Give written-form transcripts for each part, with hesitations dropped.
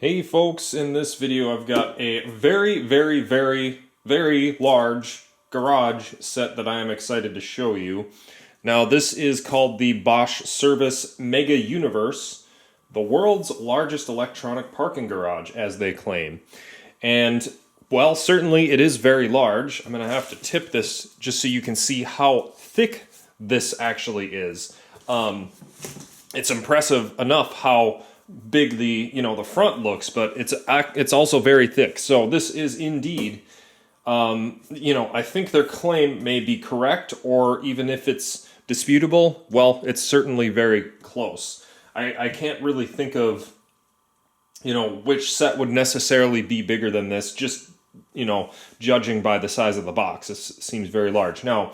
Hey folks, in this video I've got a very large garage set that I am excited to show you. Now this is called the Bosch Service Mega-Universe, the world's largest electronic parking garage, as they claim. And, well, certainly it is very large. I'm going to have to tip this just so you can see how thick this actually is. It's impressive enough how big the front looks, but it's also very thick. So this is indeed, I think their claim may be correct, or even if it's disputable, well, it's certainly very close. I can't really think of, which set would necessarily be bigger than this, just, judging by the size of the box. This seems very large. Now,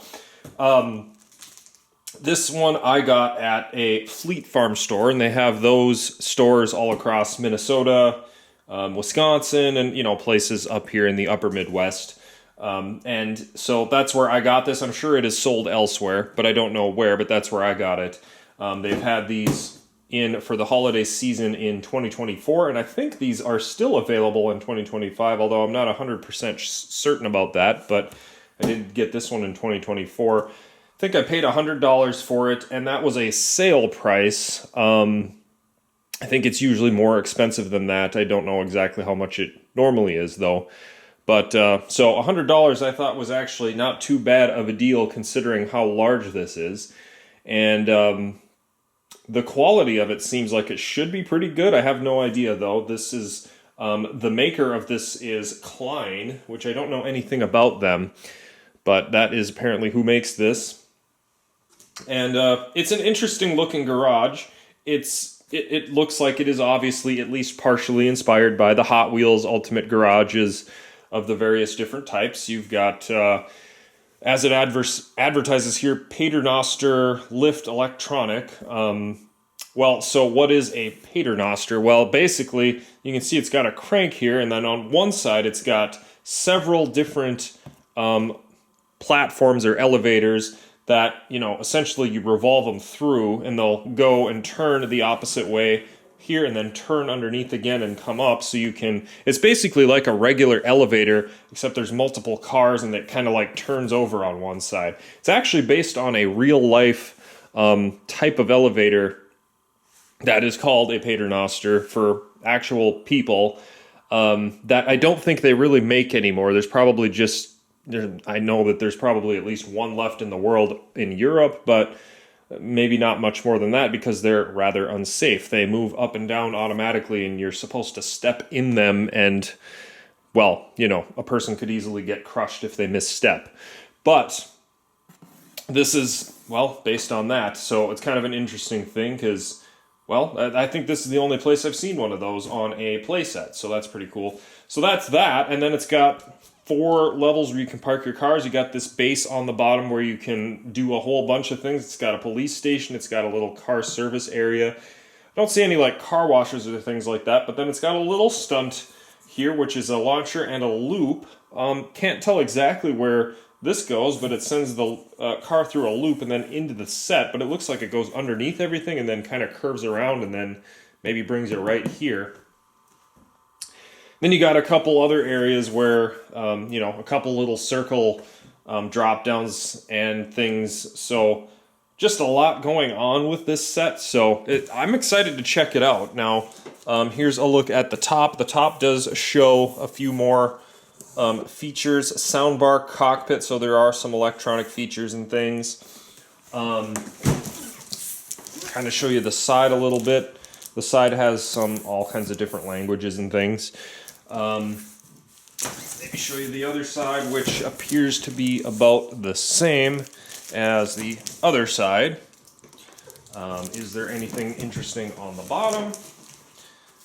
this one I got at a Fleet Farm store, and they have those stores all across Minnesota, Wisconsin, and, places up here in the upper Midwest. And so that's where I got this. I'm sure it is sold elsewhere, but I don't know where, but that's where I got it. They've had these in for the holiday season in 2024, and I think these are still available in 2025, although I'm not 100% certain about that, but I did get this one in 2024. I think I paid $100 for it, and that was a sale price. I think it's usually more expensive than that. I don't know exactly how much it normally is, though. But so $100 I thought was actually not too bad of a deal considering how large this is. And the quality of it seems like it should be pretty good. I have no idea, though. This is the maker of this is Klein, which I don't know anything about them. But that is apparently who makes this. And it's an interesting looking garage. It looks like it is obviously at least partially inspired by the Hot Wheels Ultimate Garages of the various different types. You've got, as it advertises here, Paternoster Lift Electronic. Well, so what is a Paternoster? Well, basically, you can see it's got a crank here, and then on one side it's got several different platforms or elevators that, essentially you revolve them through, and they'll go and turn the opposite way here and then turn underneath again and come up, so you can, it's basically like a regular elevator, except there's multiple cars and it kind of like turns over on one side. It's actually based on a real life type of elevator that is called a Paternoster for actual people that I don't think they really make anymore. There's probably I know that there's probably at least one left in the world in Europe, but maybe not much more than that because they're rather unsafe. They move up and down automatically, and you're supposed to step in them, and, well, a person could easily get crushed if they misstep. But this is, well, based on that, so it's kind of an interesting thing because, well, I think this is the only place I've seen one of those on a playset, so that's pretty cool. So that's that, and then it's got 4 levels where you can park your cars. You got this base on the bottom where you can do a whole bunch of things. It's got a police station. It's got a little car service area. I don't see any like car washers or things like that, but then it's got a little stunt here, which is a launcher and a loop. Can't tell exactly where this goes, but it sends the car through a loop and then into the set, but it looks like it goes underneath everything and then kind of curves around and then maybe brings it right here. Then you got a couple other areas where, a couple little circle drop downs and things. So just a lot going on with this set. So I'm excited to check it out. Now, here's a look at the top. The top does show a few more features, soundbar, cockpit. So there are some electronic features and things. Kind of show you the side a little bit. The side has all kinds of different languages and things. Maybe show you the other side, which appears to be about the same as the other side. Is there anything interesting on the bottom?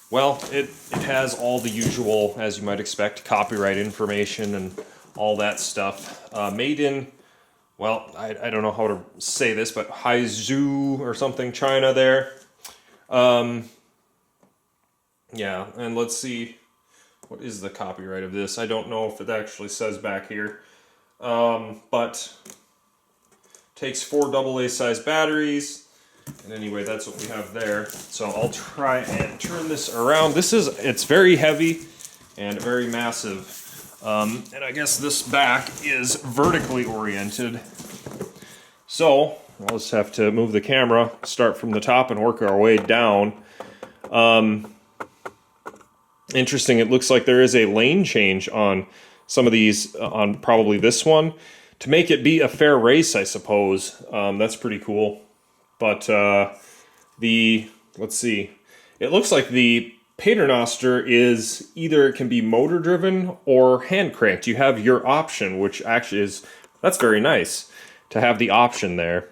Well, it has all the usual, as you might expect, copyright information and all that stuff. Made in, well, I don't know how to say this, but Haizu or something, China there. Yeah, and let's see. What is the copyright of this? I don't know if it actually says back here. But takes 4 AA size batteries. And anyway, that's what we have there. So I'll try and turn this around. It's very heavy and very massive. And I guess this back is vertically oriented. So I'll just have to move the camera, start from the top and work our way down. Interesting, it looks like there is a lane change on some of these, on probably this one, to make it be a fair race, I suppose. That's pretty cool. But let's see, it looks like the Paternoster is either it can be motor driven or hand cranked. You have your option, which actually that's very nice to have the option there.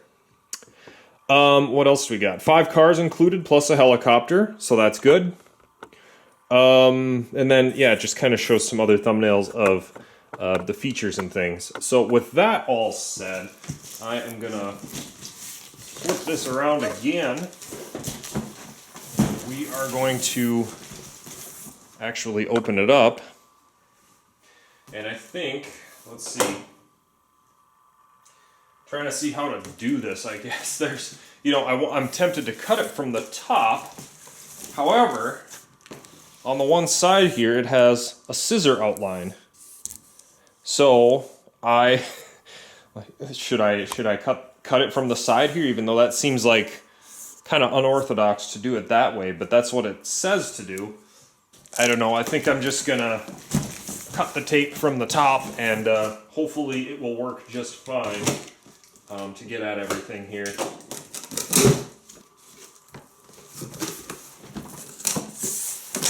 What else do we got? 5 cars included plus a helicopter, so that's good. And then, yeah, it just kind of shows some other thumbnails of the features and things. So with that all said, I am gonna flip this around again. We are going to actually open it up. And I think, let's see, trying to see how to do this, I guess. There's, I'm tempted to cut it from the top. However, on the one side here, it has a scissor outline. So should I cut it from the side here, even though that seems like kind of unorthodox to do it that way, but that's what it says to do. I don't know, I think I'm just gonna cut the tape from the top and hopefully it will work just fine to get at everything here.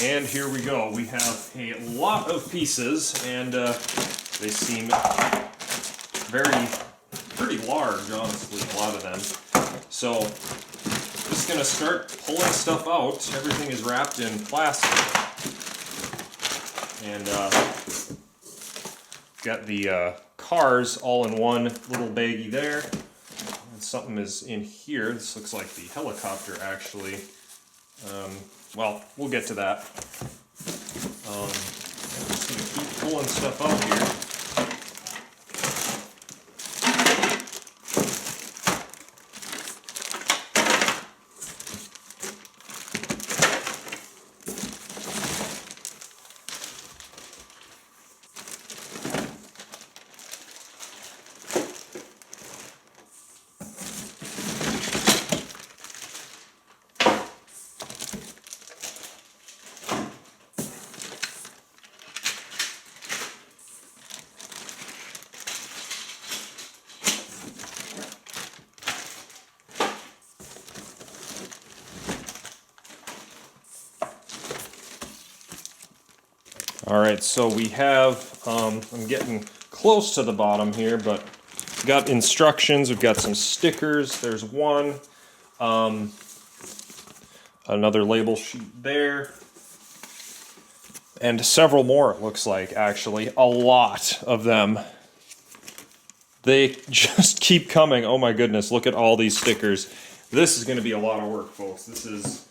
And here we go. We have a lot of pieces and they seem pretty large, honestly, a lot of them. So just gonna start pulling stuff out. Everything is wrapped in plastic. And got the cars all in one little baggie there. And something is in here. This looks like the helicopter, actually. Well, we'll get to that. I'm just gonna keep pulling stuff out here. Alright, so we have, I'm getting close to the bottom here, but we've got instructions, we've got some stickers, there's one, another label sheet there, and several more, it looks like, actually, a lot of them. They just keep coming. Oh my goodness, look at all these stickers. This is going to be a lot of work, folks. This is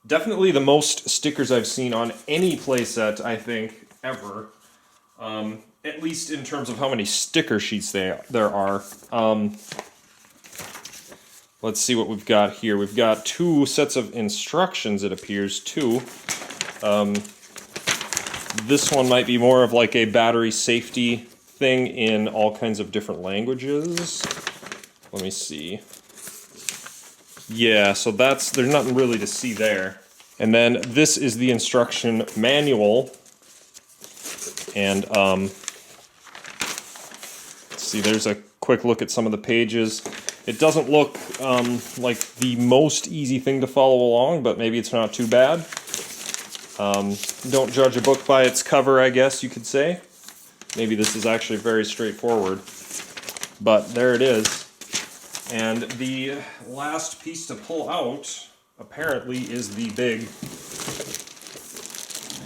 definitely the most stickers I've seen on any playset, I think, ever. At least in terms of how many sticker sheets there are. Let's see what we've got here. We've got 2 sets of instructions, it appears, too. This one might be more of like a battery safety thing in all kinds of different languages. Let me see. Yeah, so there's nothing really to see there. And then this is the instruction manual. And let's see, there's a quick look at some of the pages. It doesn't look like the most easy thing to follow along, but maybe it's not too bad. Don't judge a book by its cover, I guess you could say. Maybe this is actually very straightforward. But there it is. And the last piece to pull out, apparently, is the big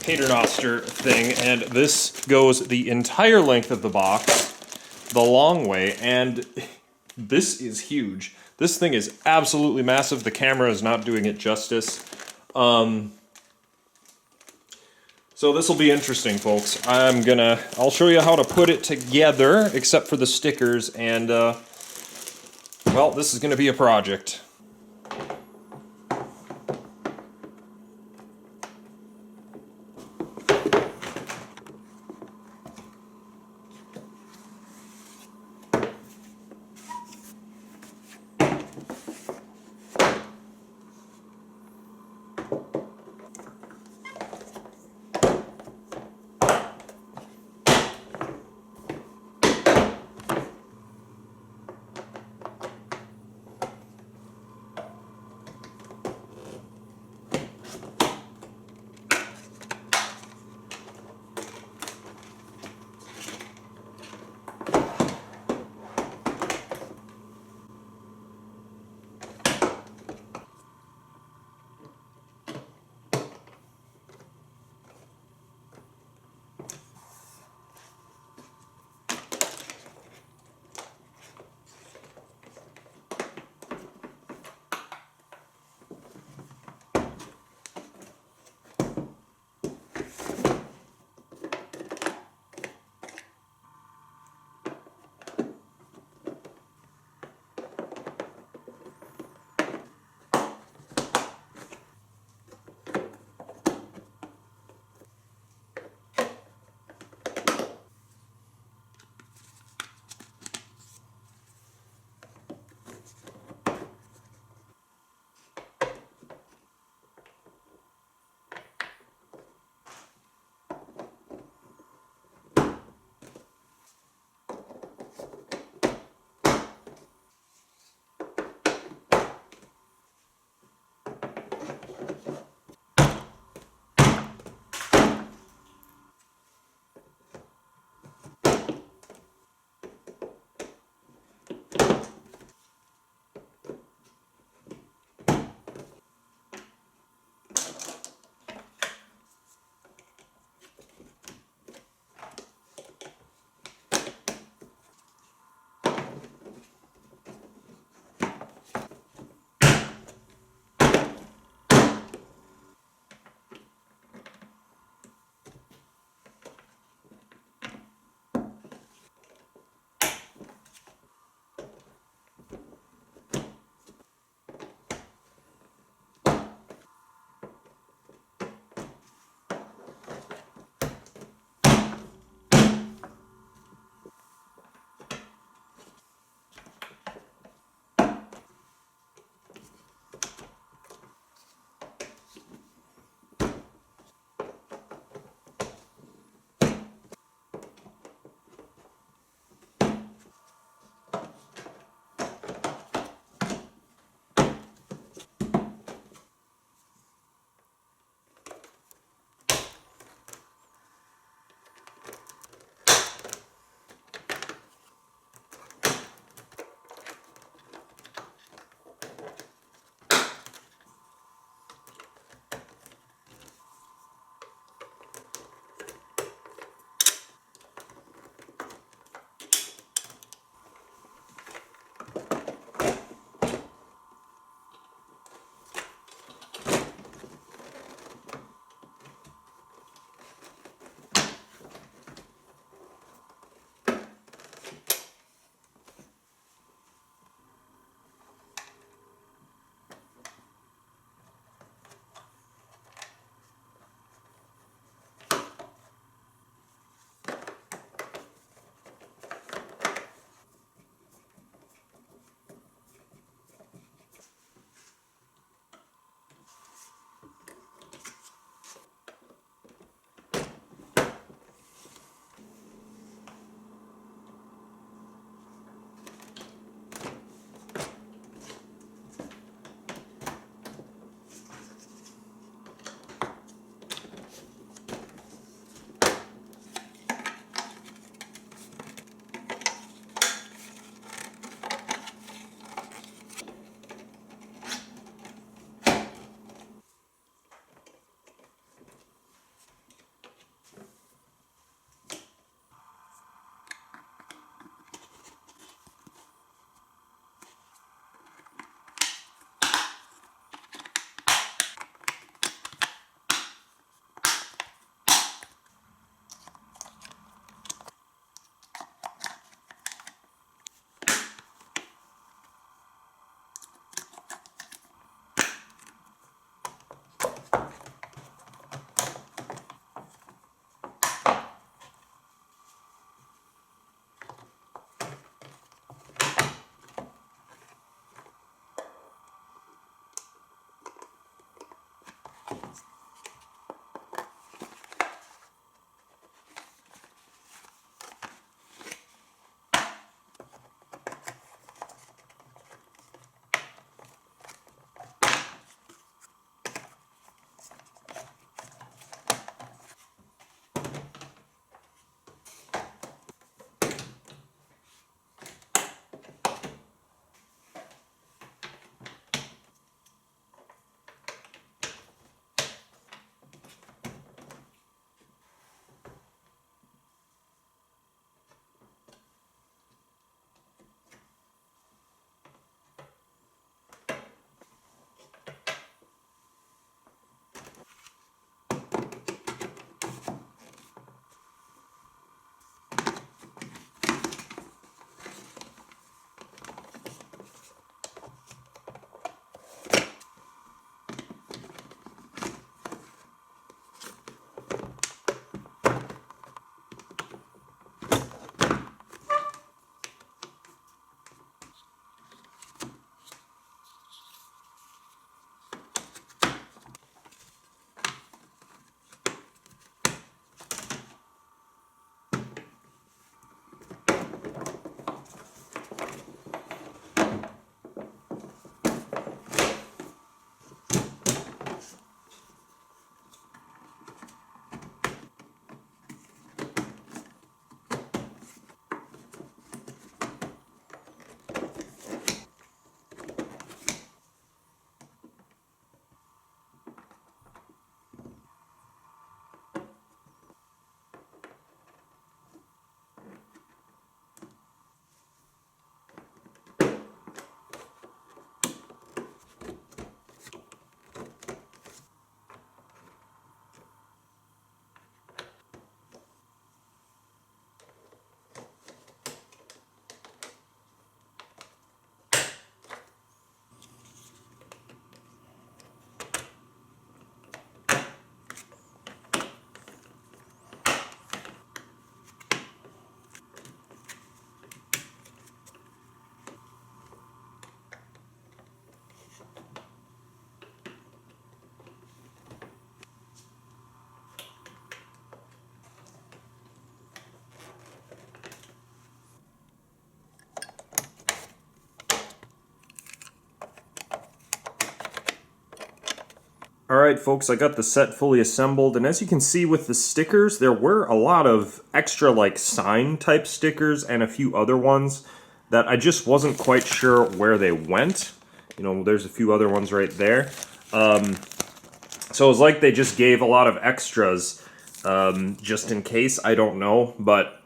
Paternoster thing, and this goes the entire length of the box, the long way, and this is huge. This thing is absolutely massive. The camera is not doing it justice. So this will be interesting, folks. I'll show you how to put it together, except for the stickers, and well, this is gonna be a project. Alright folks, I got the set fully assembled, and as you can see with the stickers, there were a lot of extra like sign type stickers and a few other ones that I just wasn't quite sure where they went. You know, there's a few other ones right there. So it was like they just gave a lot of extras just in case, I don't know, but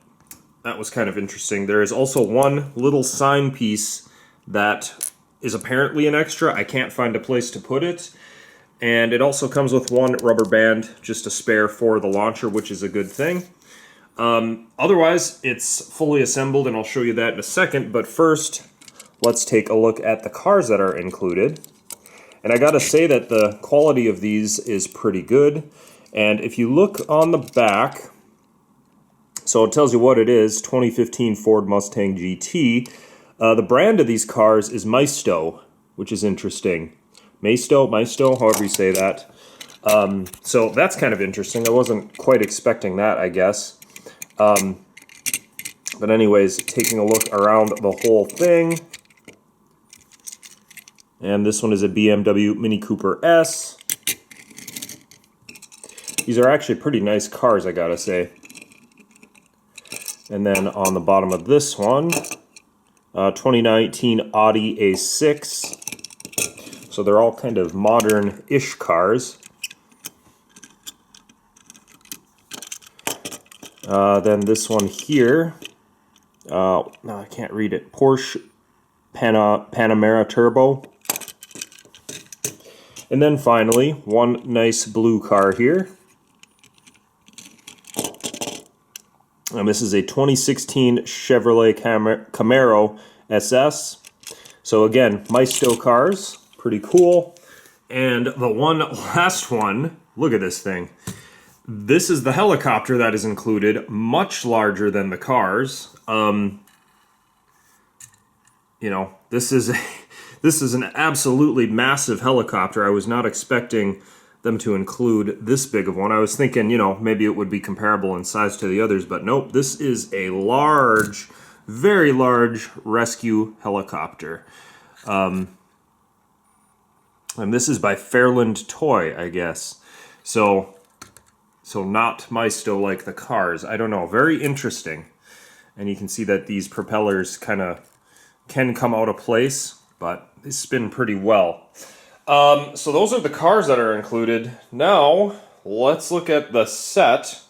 that was kind of interesting. There is also one little sign piece that is apparently an extra. I can't find a place to put it. And it also comes with one rubber band, just a spare for the launcher, which is a good thing. Otherwise, it's fully assembled, and I'll show you that in a second. But first, let's take a look at the cars that are included. And I gotta say that the quality of these is pretty good. And if you look on the back, so it tells you what it is, 2015 Ford Mustang GT. The brand of these cars is Maisto, which is interesting. Maisto, however you say that. So that's kind of interesting. I wasn't quite expecting that, I guess. But anyways, taking a look around the whole thing. And this one is a BMW Mini Cooper S. These are actually pretty nice cars, I gotta say. And then on the bottom of this one, 2019 Audi A6. So they're all kind of modern-ish cars. Then this one here, no, I can't read it. Porsche Panamera Turbo. And then finally, one nice blue car here. And this is a 2016 Chevrolet Camaro SS. So again, Maisto cars, pretty cool. And the one last one, look at this thing. This is the helicopter that is included, much larger than the cars. You know, this is an absolutely massive helicopter. I was not expecting them to include this big of one. I was thinking, you know, maybe it would be comparable in size to the others, but nope, this is a large, very large rescue helicopter. And this is by Fairland Toy, I guess. So not Maisto like the cars. I don't know, very interesting. And you can see that these propellers kind of can come out of place, but they spin pretty well. So those are the cars that are included. Now, let's look at the set.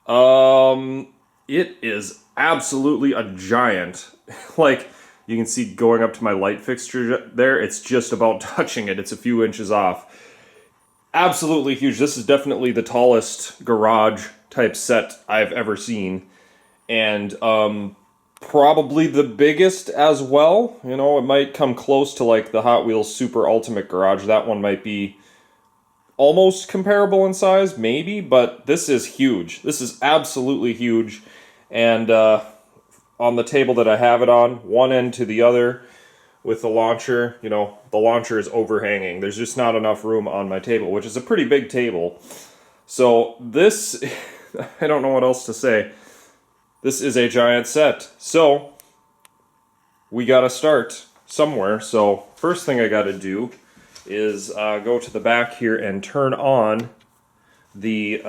It is absolutely a giant. Like, you can see going up to my light fixture there, it's just about touching it. It's a few inches off. Absolutely huge. This is definitely the tallest garage type set I've ever seen. And probably the biggest as well. You know, it might come close to like the Hot Wheels Super Ultimate Garage. That one might be almost comparable in size, maybe, but this is huge. This is absolutely huge. And on the table that I have it on, one end to the other with the launcher, you know, the launcher is overhanging. There's just not enough room on my table, which is a pretty big table. So this, I don't know what else to say. This is a giant set. So we gotta start somewhere. So first thing I gotta do is go to the back here and turn on the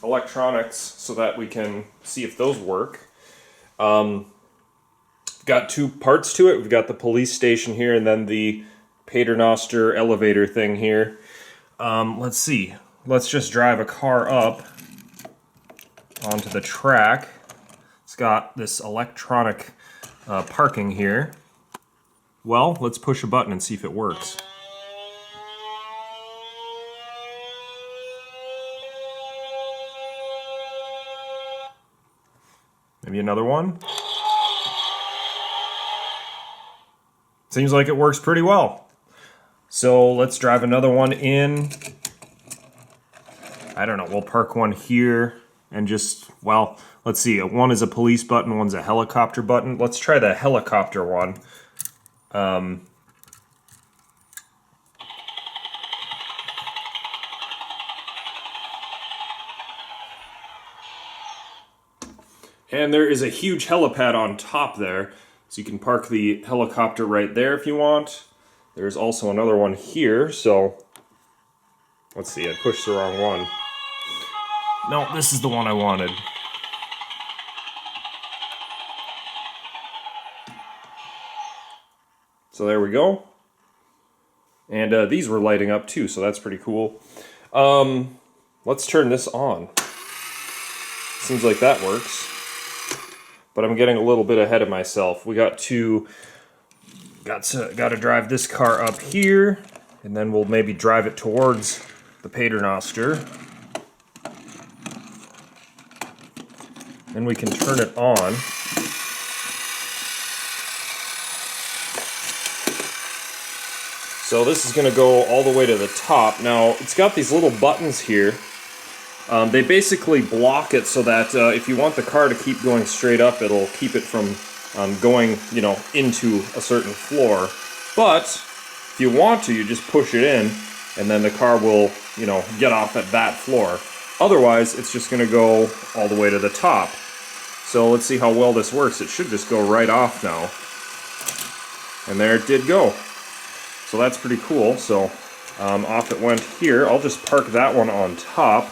electronics so that we can see if those work. Got two parts to it. We've got the police station here and then the Paternoster elevator thing here. Let's see. Let's just drive a car up onto the track. It's got this electronic parking here. Well, let's push a button and see if it works. Maybe another one. Seems like it works pretty well. So let's drive another one in. I don't know, we'll park one here and just, well, let's see. One is a police button, one's a helicopter button. Let's try the helicopter one. And there is a huge helipad on top there, so you can park the helicopter right there if you want. There's also another one here, so Let's see, I pushed the wrong one. No, this is the one I wanted. So there we go. And these were lighting up too, so that's pretty cool. Let's turn this on. Seems like that works. But I'm getting a little bit ahead of myself. We got to drive this car up here, and then we'll maybe drive it towards the Paternoster. Then we can turn it on. So this is going to go all the way to the top. Now, it's got these little buttons here. They basically block it so that if you want the car to keep going straight up, it'll keep it from going, you know, into a certain floor. But if you want to, you just push it in, and then the car will, you know, get off at that floor. Otherwise, it's just going to go all the way to the top. So let's see how well this works. It should just go right off now. And there it did go. So that's pretty cool. So off it went here. I'll just park that one on top.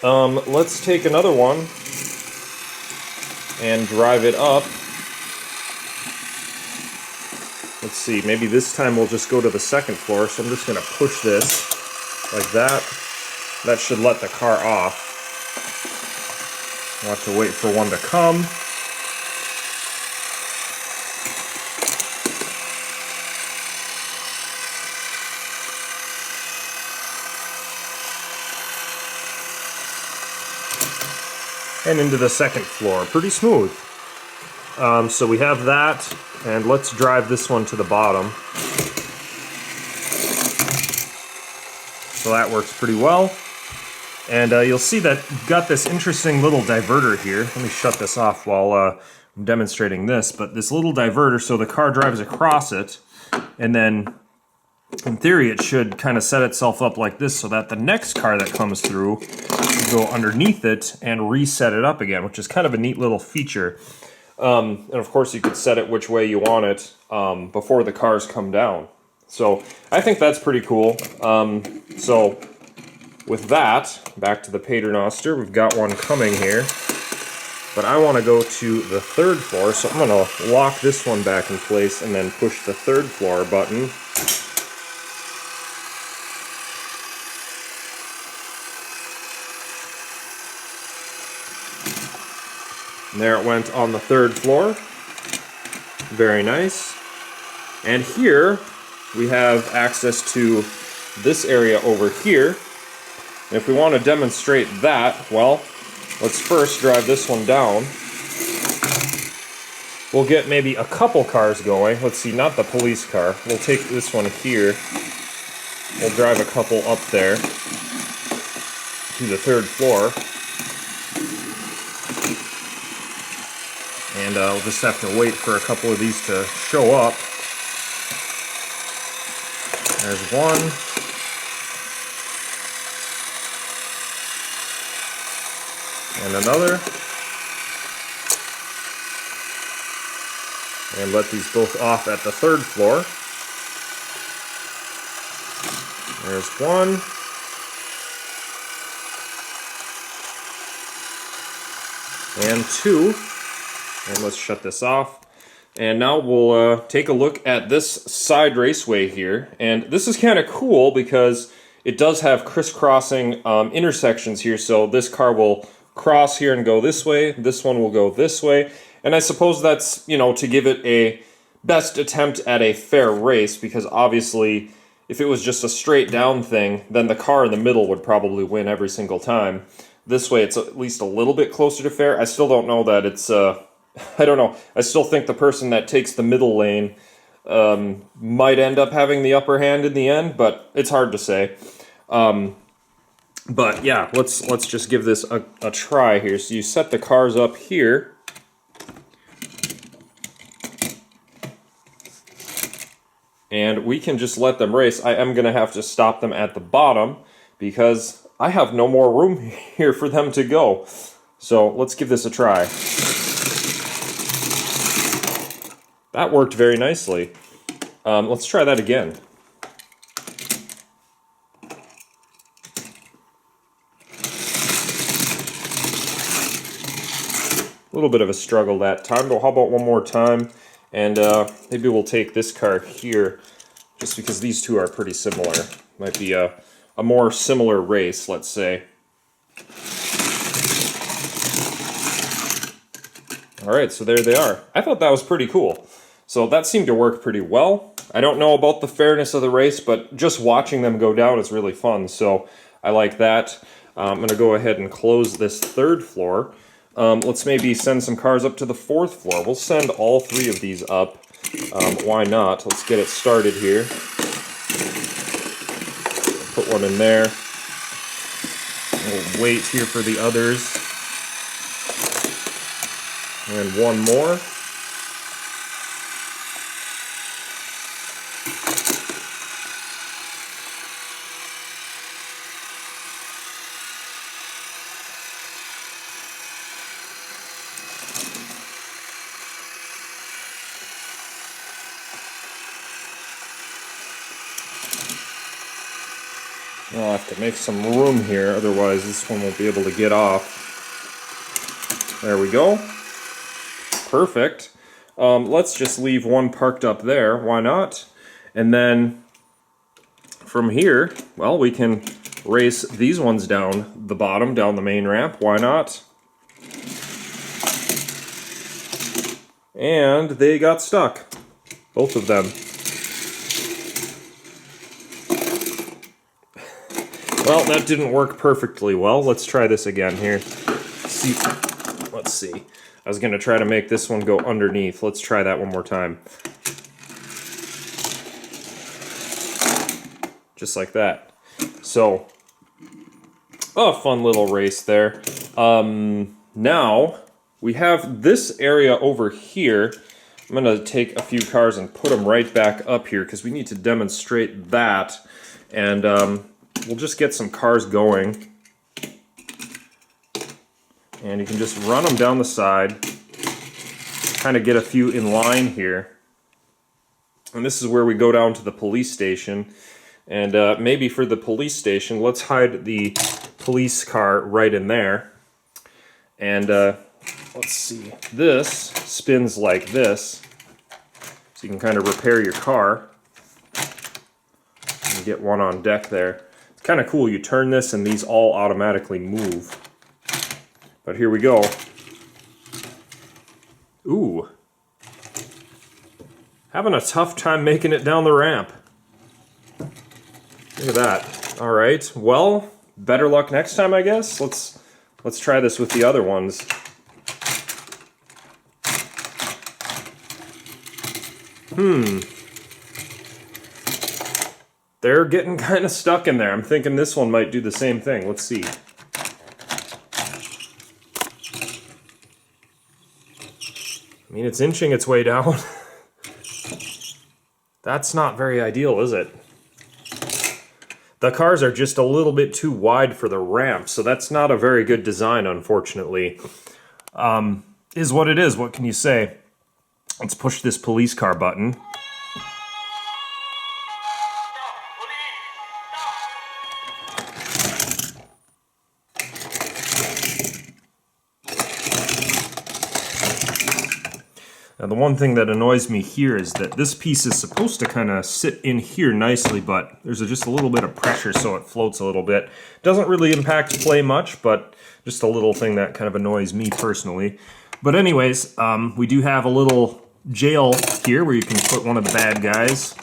Let's take another one and drive it up. Let's see, maybe this time we'll just go to the second floor. So I'm just going to push this like that. That should let the car off. We'll have to wait for one to come. And into the second floor. Pretty smooth. So we have that, and let's drive this one to the bottom. So that works pretty well. And you'll see that you've got this interesting little diverter here. Let me shut this off while I'm demonstrating this. But this little diverter, so the car drives across it, and then in theory it should kind of set itself up like this so that the next car that comes through will go underneath it and reset it up again, which is kind of a neat little feature. And of course you could set it which way you want it before the cars come down. So I think that's pretty cool. So with that, back to the Paternoster, we've got one coming here. But I want to go to the third floor, so I'm going to lock this one back in place and then push the third floor button. And there it went on the third floor. Very nice. And here we have access to this area over here. And if we want to demonstrate that, well, let's first drive this one down. We'll get maybe a couple cars going. Let's see, not the police car. We'll take this one here. We'll drive a couple up there to the third floor. And we'll just have to wait for a couple of these to show up. There's one. And another. And let these both off at the third floor. There's one. And two. And let's shut this off. And now we'll take a look at this side raceway here. And this is kind of cool because it does have crisscrossing intersections here. So this car will cross here and go this way. This one will go this way. And I suppose that's, you know, to give it a best attempt at a fair race, because obviously if it was just a straight down thing, then the car in the middle would probably win every single time. This way it's at least a little bit closer to fair. I still don't know that it's, I don't know. I still think the person that takes the middle lane might end up having the upper hand in the end, but it's hard to say. But yeah, let's just give this a try here. So you set the cars up here. And we can just let them race. I am going to have to stop them at the bottom because I have no more room here for them to go. So let's give this a try. That worked very nicely. Let's try that again. A little bit of a struggle that time, but how about one more time? And maybe we'll take this car here, just because these two are pretty similar. Might be a more similar race, let's say. Alright, so there they are. I thought that was pretty cool. So that seemed to work pretty well. I don't know about the fairness of the race, but just watching them go down is really fun, so I like that. I'm going to go ahead and close this third floor. Let's maybe send some cars up to the fourth floor. We'll send all three of these up. Why not? Let's get it started here. Put one in there. We'll wait here for the others. And one more. I'll have to make some room here, otherwise this one won't be able to get off. There we go. Perfect. Let's just leave one parked up there, why not? And then from here, well, we can race these ones down the bottom, down the main ramp, why not? And they got stuck, both of them. Well, that didn't work perfectly well. Let's try this again here. Let's see. I was going to try to make this one go underneath. Let's try that one more time. Just like that. So, a fun little race there. Now, we have this area over here. I'm going to take a few cars and put them right back up here because we need to demonstrate that. And we'll just get some cars going. And you can just run them down the side. Kind of get a few in line here. And this is where we go down to the police station. And maybe for the police station, let's hide the police car right in there. And let's see. This spins like this. So you can kind of repair your car. And get one on deck there. It's kind of cool. You turn this and these all automatically move. But here we go. Ooh. Having a tough time making it down the ramp. Look at that. All right. Well, better luck next time, I guess. Let's try this with the other ones. They're getting kind of stuck in there. I'm thinking this one might do the same thing. Let's see. I mean, it's inching its way down. That's not very ideal, is it? The cars are just a little bit too wide for the ramp, so that's not a very good design, unfortunately. Is what it is. What can you say? Let's push this police car button. Now the one thing that annoys me here is that this piece is supposed to kind of sit in here nicely, but there's just a little bit of pressure so it floats a little bit. Doesn't really impact play much, but just a little thing that kind of annoys me personally. But anyways, we do have a little jail here where you can put one of the bad guys.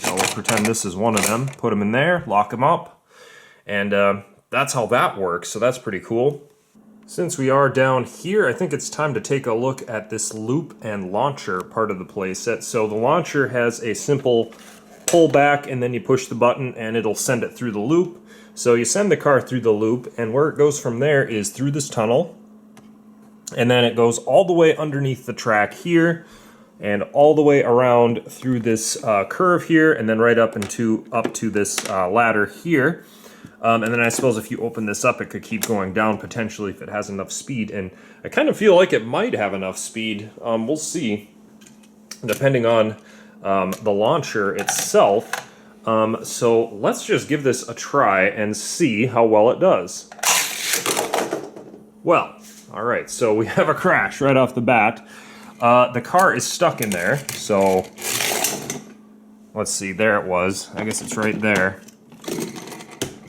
So we'll pretend this is one of them. Put them in there, lock them up, and that's how that works, so that's pretty cool. Since we are down here, I think it's time to take a look at this loop and launcher part of the playset. So the launcher has a simple pull back and then you push the button and it'll send it through the loop. So you send the car through the loop and where it goes from there is through this tunnel. And then it goes all the way underneath the track here and all the way around through this curve here and then right up to this ladder here. And then I suppose if you open this up, it could keep going down potentially if it has enough speed. And I kind of feel like it might have enough speed. We'll see, depending on the launcher itself. So let's just give this a try and see how well it does. Well, All right, so we have a crash right off the bat. The car is stuck in there, so let's see, there it was. I guess it's right there.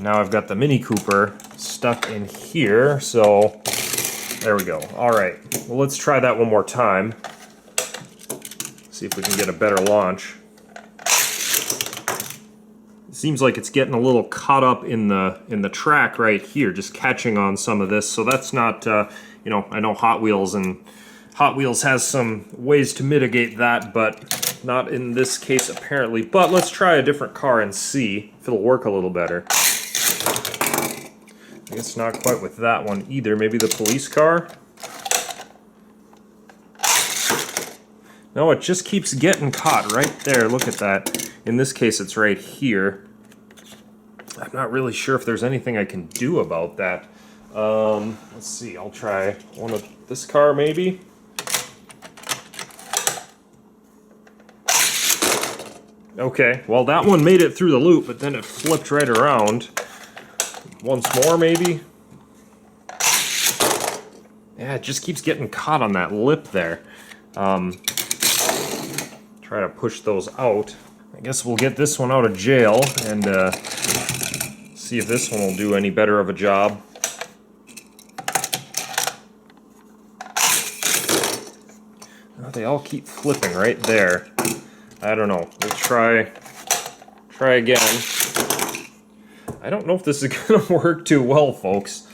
Now I've got the Mini Cooper stuck in here, so there we go. All right, well, let's try that one more time. See if we can get a better launch. It seems like it's getting a little caught up in the track right here, just catching on some of this. So that's not, you know, I know Hot Wheels has some ways to mitigate that, but not in this case apparently. But let's try a different car and see if it'll work a little better. I guess not quite with that one either. Maybe the police car? No, it just keeps getting caught right there. Look at that. In this case, it's right here. I'm not really sure if there's anything I can do about that. Let's see. I'll try one of this car, maybe. Okay, well, that one made it through the loop, but then it flipped right around. Once more, maybe? Yeah, it just keeps getting caught on that lip there. Try to push those out. I guess we'll get this one out of jail and see if this one will do any better of a job. Oh, they all keep flipping right there. I don't know. We'll try again. I don't know if this is going to work too well, folks.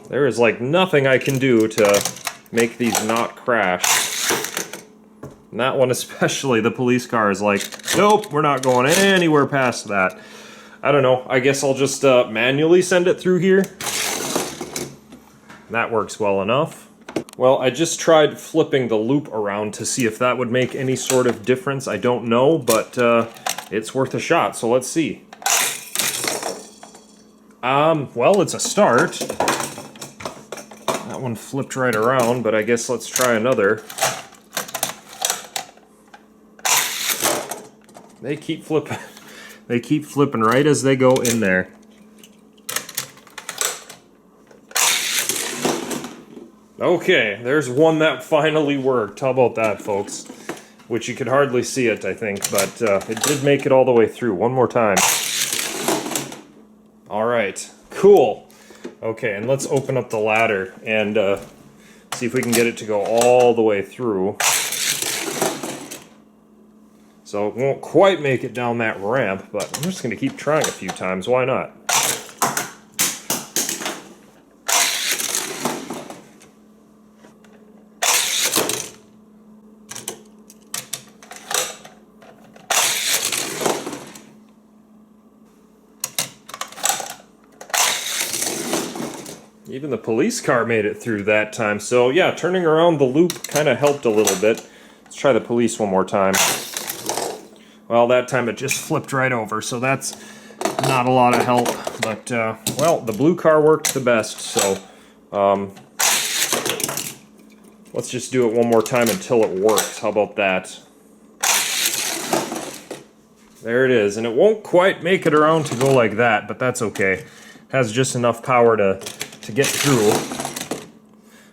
There is like nothing I can do to make these not crash. And that one especially, the police car is like, nope, we're not going anywhere past that. I don't know. I guess I'll just manually send it through here. That works well enough. Well, I just tried flipping the loop around to see if that would make any sort of difference. I don't know, but it's worth a shot, so let's see. Well, it's a start. That one flipped right around, but I guess let's try another. They keep flipping. They keep flipping right as they go in there. Okay, there's one that finally worked. How about that, folks? Which you could hardly see it, I think, but it did make it all the way through. One more time. All right, cool. Okay, and let's open up the ladder and see if we can get it to go all the way through. So it won't quite make it down that ramp, but I'm just going to keep trying a few times. Why not? Even the police car made it through that time. So yeah, turning around the loop kind of helped a little bit. Let's try the police one more time. Well, that time it just flipped right over, so that's not a lot of help. But, well, the blue car worked the best, so let's just do it one more time until it works. How about that? There it is, and it won't quite make it around to go like that, but that's okay. It has just enough power to get through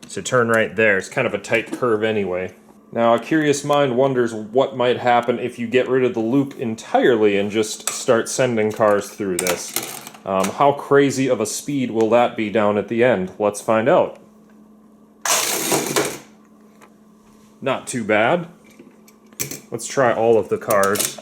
to turn right there. It's kind of a tight curve anyway. Now, a curious mind wonders what might happen if you get rid of the loop entirely and just start sending cars through this. How crazy of a speed will that be down at the end? Let's find out. Not too bad. Let's try all of the cars.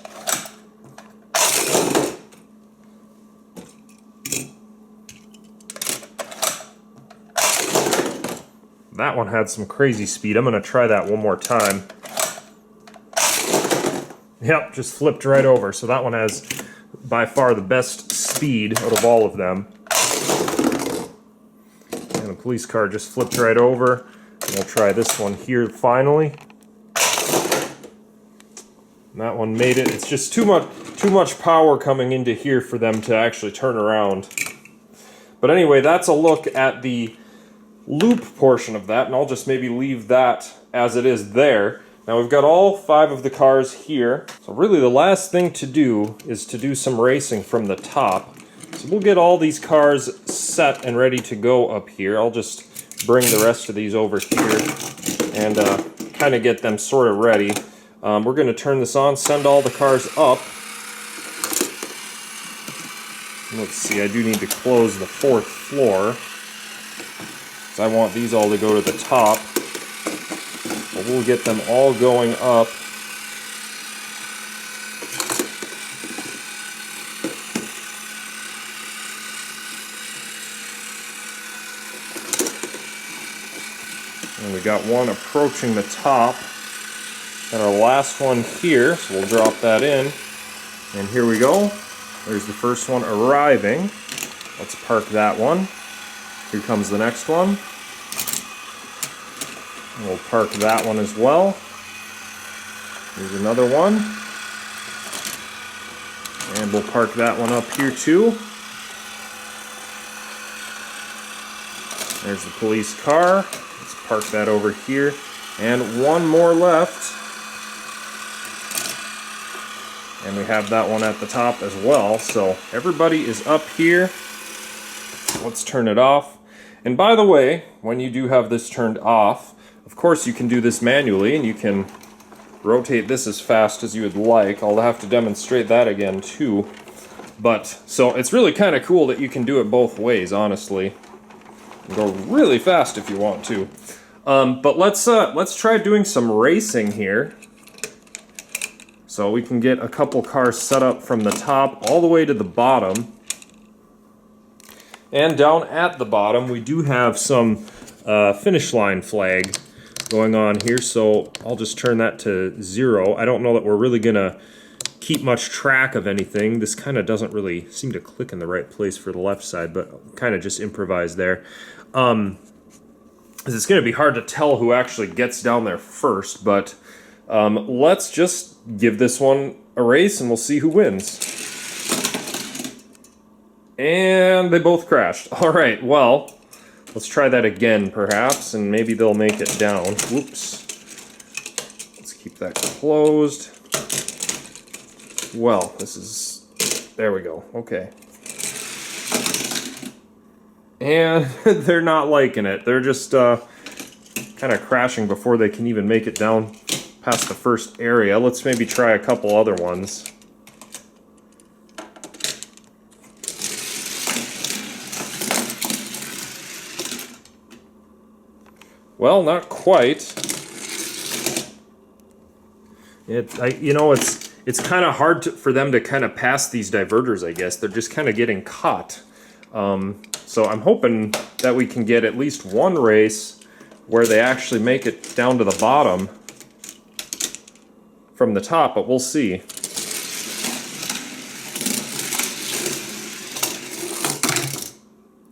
That one had some crazy speed. I'm going to try that one more time. Yep, just flipped right over. So that one has by far the best speed out of all of them. And the police car just flipped right over. And we'll try this one here finally. And that one made it. It's just too much power coming into here for them to actually turn around. But anyway, that's a look at the loop portion of that, and I'll just maybe leave that as it is there. Now we've got all 5 of the cars here, so really the last thing to do is to do some racing from the top. So we'll get all these cars set and ready to go up here. I'll just bring the rest of these over here and kind of get them sort of ready. We're going to turn this on, send all the cars up. Let's see, I do need to close the 4th floor, because I want these all to go to the top. But we'll get them all going up. And we got one approaching the top. And our last one here, so we'll drop that in. And here we go. There's the first one arriving. Let's park that one. Here comes the next one. And we'll park that one as well. Here's another one. And we'll park that one up here too. There's the police car. Let's park that over here. And one more left. And we have that one at the top as well. So everybody is up here. Let's turn it off. And by the way, when you do have this turned off, of course you can do this manually and you can rotate this as fast as you would like. I'll have to demonstrate that again too. But so it's really kind of cool that you can do it both ways, honestly. You can go really fast if you want to. But let's try doing some racing here. So we can get a couple cars set up from the top all the way to the bottom. And down at the bottom, we do have some finish line flag going on here. So I'll just turn that to 0. I don't know that we're really going to keep much track of anything. This kind of doesn't really seem to click in the right place for the left side, but kind of just improvise there. It's going to be hard to tell who actually gets down there first, but let's just give this one a race and we'll see who wins. And they both crashed. All right, well, let's try that again perhaps, and maybe they'll make it down. Whoops. Let's keep that closed. Well, this is... There we go. Okay. And they're not liking it. They're just kind of crashing before they can even make it down past the first area. Let's maybe try a couple other ones. Well, not quite. It's kind of hard for them to kind of pass these diverters, I guess. They're just kind of getting caught. So I'm hoping that we can get at least one race where they actually make it down to the bottom from the top, but we'll see.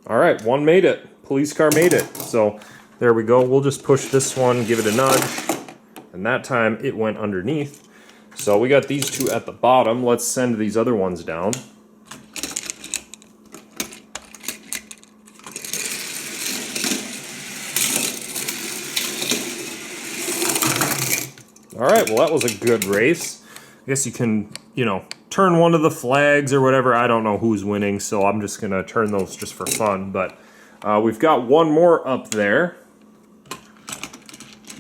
All right, one made it. Police car made it. So there we go. We'll just push this one, give it a nudge, and that time it went underneath. So we got these two at the bottom. Let's send these other ones down. All right, well, that was a good race. I guess you can, turn one of the flags or whatever. I don't know who's winning, so I'm just going to turn those just for fun. But we've got one more up there.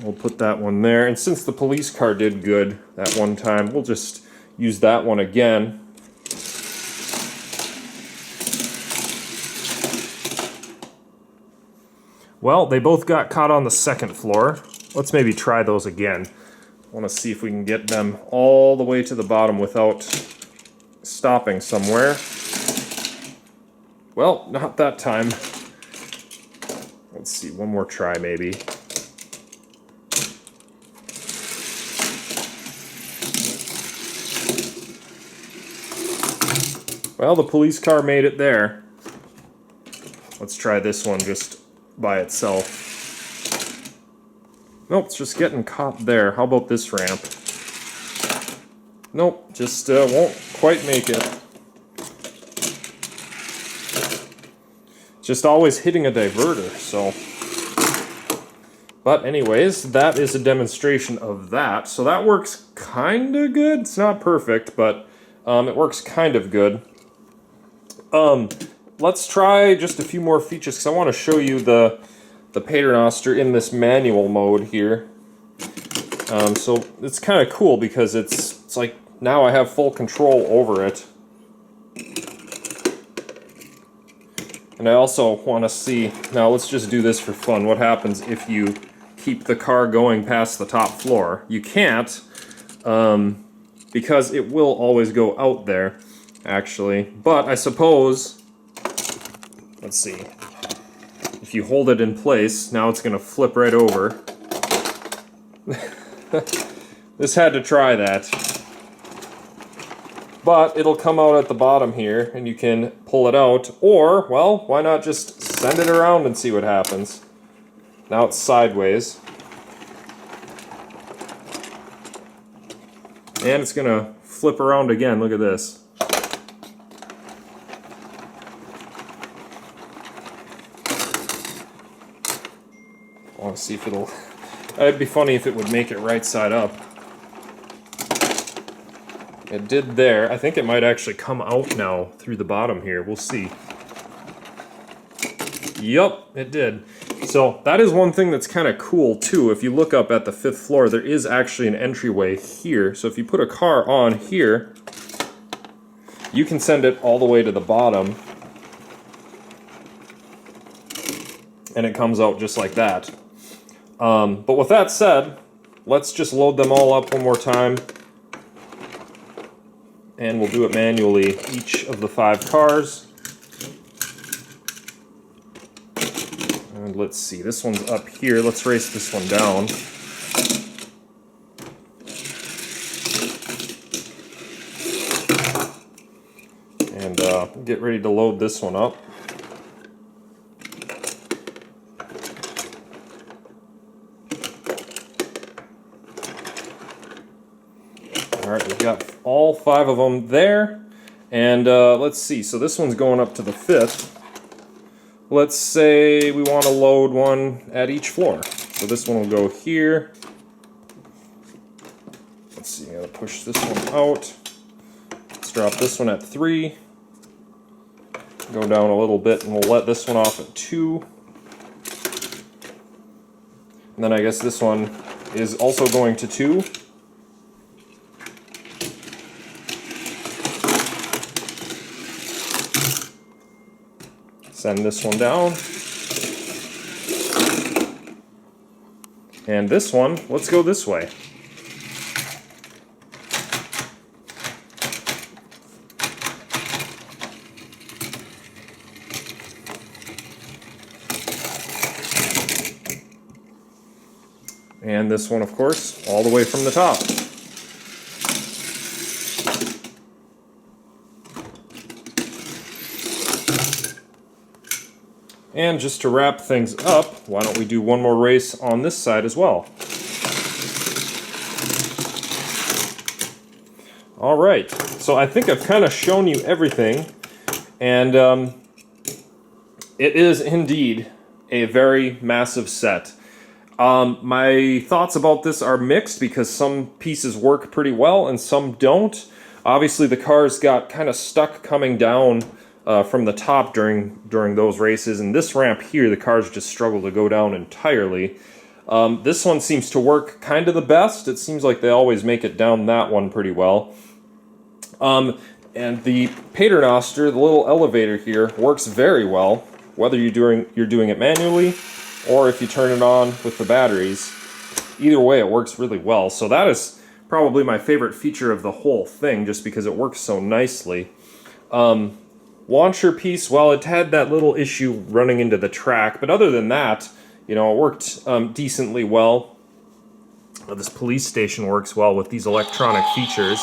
We'll put that one there. And since the police car did good that one time, we'll just use that one again. Well, they both got caught on the second floor. Let's maybe try those again. I want to see if we can get them all the way to the bottom without stopping somewhere. Well, not that time. Let's see, one more try maybe. Well, the police car made it there. Let's try this one just by itself. Nope, it's just getting caught there. How about this ramp? Nope, just won't quite make it. Just always hitting a diverter, so. But anyways, that is a demonstration of that. So that works kind of good. It's not perfect, but it works kind of good. Let's try just a few more features because I want to show you the paternoster in this manual mode here. So it's kind of cool because it's like now I have full control over it. And I also want to see, now let's just do this for fun, what happens if you keep the car going past the top floor. You can't, because it will always go out there, actually. But I suppose, let's see, if you hold it in place, now it's going to flip right over. This had to try that. But it'll come out at the bottom here, and you can pull it out, or, well, why not just send it around and see what happens. Now it's sideways. And it's gonna flip around again, look at this. I want to see if it'll... It'd be funny if it would make it right side up. It did there. I think it might actually come out now through the bottom here. We'll see. Yup, it did. So that is one thing that's kind of cool too. If you look up at the 5th floor, there is actually an entryway here. So if you put a car on here, you can send it all the way to the bottom. And it comes out just like that. But with that said, let's just load them all up one more time. And we'll do it manually, each of the 5 cars. And let's see, this one's up here. Let's race this one down. And get ready to load this one up. Alright, we've got all 5 of them there. And let's see, so this one's going up to the 5th. Let's say we want to load one at each floor. So this one will go here. Let's see, I gotta push this one out. Let's drop this one at 3. Go down a little bit and we'll let this one off at 2. And then I guess this one is also going to 2. Send this one down. And this one, let's go this way. And this one, of course, all the way from the top. And just to wrap things up, why don't we do one more race on this side as well. Alright, so I think I've kind of shown you everything, and it is indeed a very massive set. My thoughts about this are mixed because some pieces work pretty well and some don't. Obviously the cars got kind of stuck coming down from the top during those races, and this ramp here the cars just struggle to go down entirely. This one seems to work kind of the best. It seems like they always make it down that one pretty well. And the paternoster, the little elevator here, works very well, whether you're doing it manually or if you turn it on with the batteries. Either way, it works really well. So that is probably my favorite feature of the whole thing, just because it works so nicely. Launcher piece, well, it had that little issue running into the track, but other than that, you know, it worked decently well. This police station works well with these electronic features,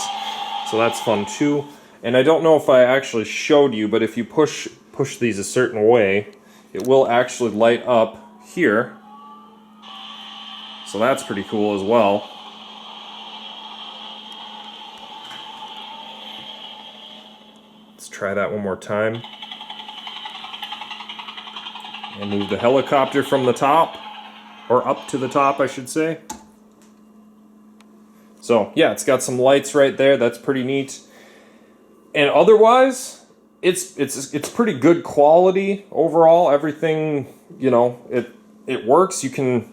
so that's fun too. And I don't know if I actually showed you, but if you push these a certain way, it will actually light up here. So that's pretty cool as well. Let's try that one more time. And move the helicopter from the top, or up to the top, I should say. So yeah, it's got some lights right there. That's pretty neat. And otherwise, it's pretty good quality overall. Everything, you know, it works. You can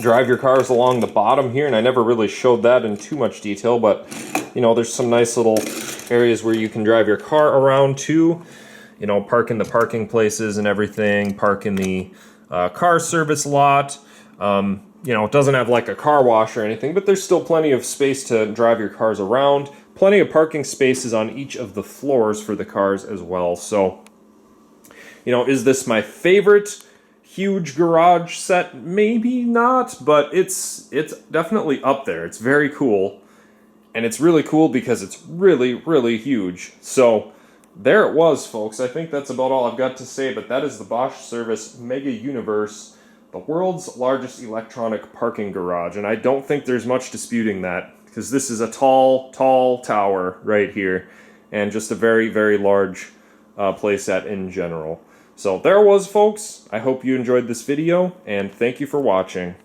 drive your cars along the bottom here, and I never really showed that in too much detail, but you know, there's some nice little areas where you can drive your car around too. You know, park in the parking places and everything, park in the car service lot. You know, it doesn't have like a car wash or anything, but there's still plenty of space to drive your cars around. Plenty of parking spaces on each of the floors for the cars as well. So, you know, is this my favorite huge garage set? Maybe not, but it's definitely up there. It's very cool. And it's really cool because it's really, really huge. So there it was, folks. I think that's about all I've got to say, but that is the Bosch Service Mega-Universe, the world's largest electronic parking garage. And I don't think there's much disputing that, because this is a tall, tall tower right here, and just a very, very large playset in general. So there it was, folks. I hope you enjoyed this video, and thank you for watching.